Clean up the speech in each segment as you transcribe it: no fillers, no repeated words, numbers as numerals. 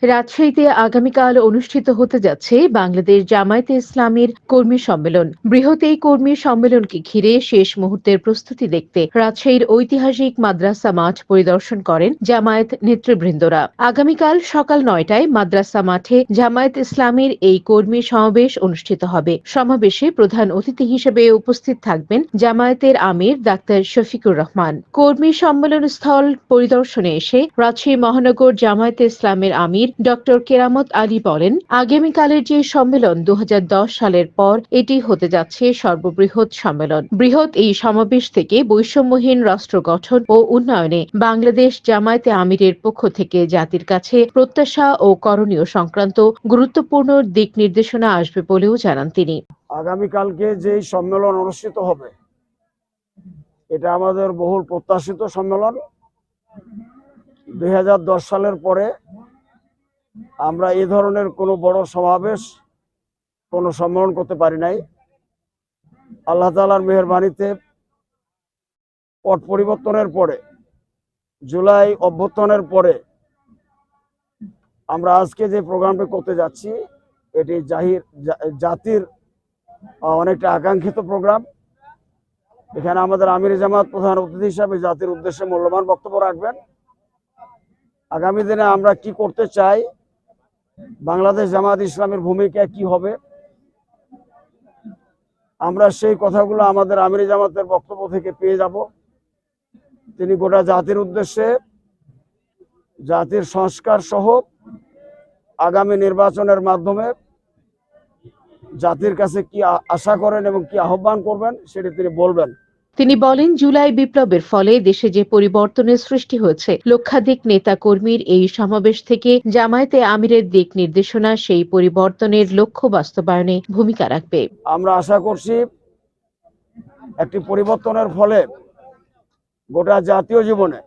রাজশাহীতে আগামীকাল অনুষ্ঠিত হতে যাচ্ছে বাংলাদেশ জামায়াতে ইসলামীর কর্মী সম্মেলন। বৃহৎ এই কর্মী সম্মেলনকে ঘিরে শেষ মুহূর্তের প্রস্তুতি দেখতে রাজশাহীর ঐতিহাসিক মাদ্রাসা মাঠ পরিদর্শন করেন জামায়াত নেতৃবৃন্দরা। আগামীকাল সকাল ৯টায় মাদ্রাসা মাঠে জামায়াত ইসলামীর এই কর্মী সমাবেশ অনুষ্ঠিত হবে। সমাবেশে প্রধান অতিথি হিসেবে উপস্থিত থাকবেন জামায়াতের আমির ডাক্তার শফিকুর রহমান। কর্মী সম্মেলন স্থল পরিদর্শনে এসে রাজশাহী মহানগর জামায়াতে ইসলামের আমির ডক্টর কেরামত আলী বলেন, আগামীকালের যে সম্মেলন ২০১০ সালের পর এটি হতে যাচ্ছে সর্ববৃহৎ সম্মেলন। বৃহৎ এই সমাবেশ থেকে বৈষম্যহীন রাষ্ট্র গঠন ও উন্নয়নে বাংলাদেশ জামায়াতে আমিরের পক্ষ থেকে জাতির কাছে প্রত্যাশা ও করণীয় সংক্রান্ত গুরুত্বপূর্ণ দিক নির্দেশনা আসবে বলেও জানান তিনি। আগামীকালকে যে সম্মেলন অনুষ্ঠিত হবে এটা আমাদের বহুল প্রত্যাশিত সম্মেলন। ২০১০ সালের পরে আমরা এই ধরনের কোনো বড় সমাবেশ কোনো সম্মেলন করতে পারি নাই। আল্লাহ তাআলার মেহেরবানিতে পট পরিবর্তনের পরে, জুলাই অভ্যুত্থানের পরে আমরা আজকে যে প্রোগ্রামটা করতে যাচ্ছি এটি জাতির অনেকটা আকাঙ্ক্ষিত প্রোগ্রাম। এখানে আমাদের আমির জামাত প্রধান অতিথি হিসাবে জাতির উদ্দেশ্যে মূল্যবান বক্তব্য রাখবেন। আগামী দিনে আমরা কি করতে চাই, বাংলাদেশ জামায়াত ইসলামের ভূমিকা কি হবে, আমরা সেই কথাগুলো আমাদের আমির জামাতের বক্তব্য থেকে পেয়ে যাব। তিনি গোটা জাতির উদ্দেশ্যে জাতির সংস্কার সহ আগামী নির্বাচনের মাধ্যমে জাতির কাছে কি আশা করেন এবং কি আহ্বান করবেন সেটি তিনি বলবেন। তিনি বলেন, জুলাই বিপ্লবের ফলে দেশে যে পরিবর্তনের সৃষ্টি হয়েছে, লক্ষাধিক নেতা কর্মীর এই সমাবেশ থেকে জামায়াতে আমিরের দিক নির্দেশনা সেই পরিবর্তনের লক্ষ্য বাস্তবায়নে ভূমিকা রাখবে। আমরা আশা করছি একটি পরিবর্তনের ফলে গোটা জাতীয় জীবনে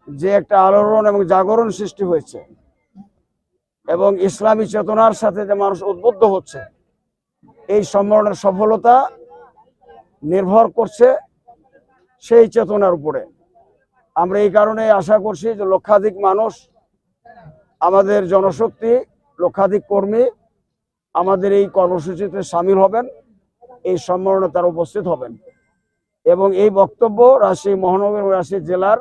যে একটা আলোড়ন এবং জাগরণ সৃষ্টি হয়েছে এবং ইসলামী চেতনার সাথে যে মানুষ উদ্বুদ্ধ হচ্ছে, এই সম্মেলনের সফলতা নির্ভর করছে সেই চেতনার উপরে। আমরা এই কারণে আশা করছি যে লক্ষাধিক মানুষ, আমাদের জনশক্তি, লক্ষাধিক কর্মী আমাদের এই কর্মসূচিতে সামিল হবেন, এই সম্মেলনে তারা উপস্থিত হবেন এবং এই বক্তব্য রাজশাহী মহানগর এবং রাজশাহী জেলার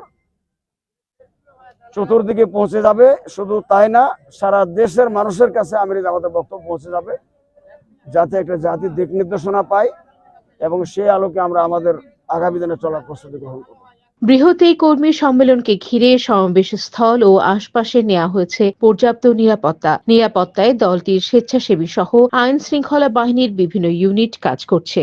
চতুর্দিকে পৌঁছে যাবে। শুধু তাই না, সারা দেশের মানুষের কাছে আমির জামাতের বক্তব্য পৌঁছে যাবে, যাতে একটা জাতির দিক নির্দেশনা পায় এবং সেই আলোকে আমরা আমাদের আগামী দিনে চলার প্রস্তুতি গ্রহণ করব। বৃহৎ এই কর্মী সম্মেলনকে ঘিরে সমাবেশ স্থল ও আশপাশে নেওয়া হয়েছে পর্যাপ্ত নিরাপত্তায় দলটির স্বেচ্ছাসেবী সহ আইন শৃঙ্খলা বাহিনীর বিভিন্ন ইউনিট কাজ করছে।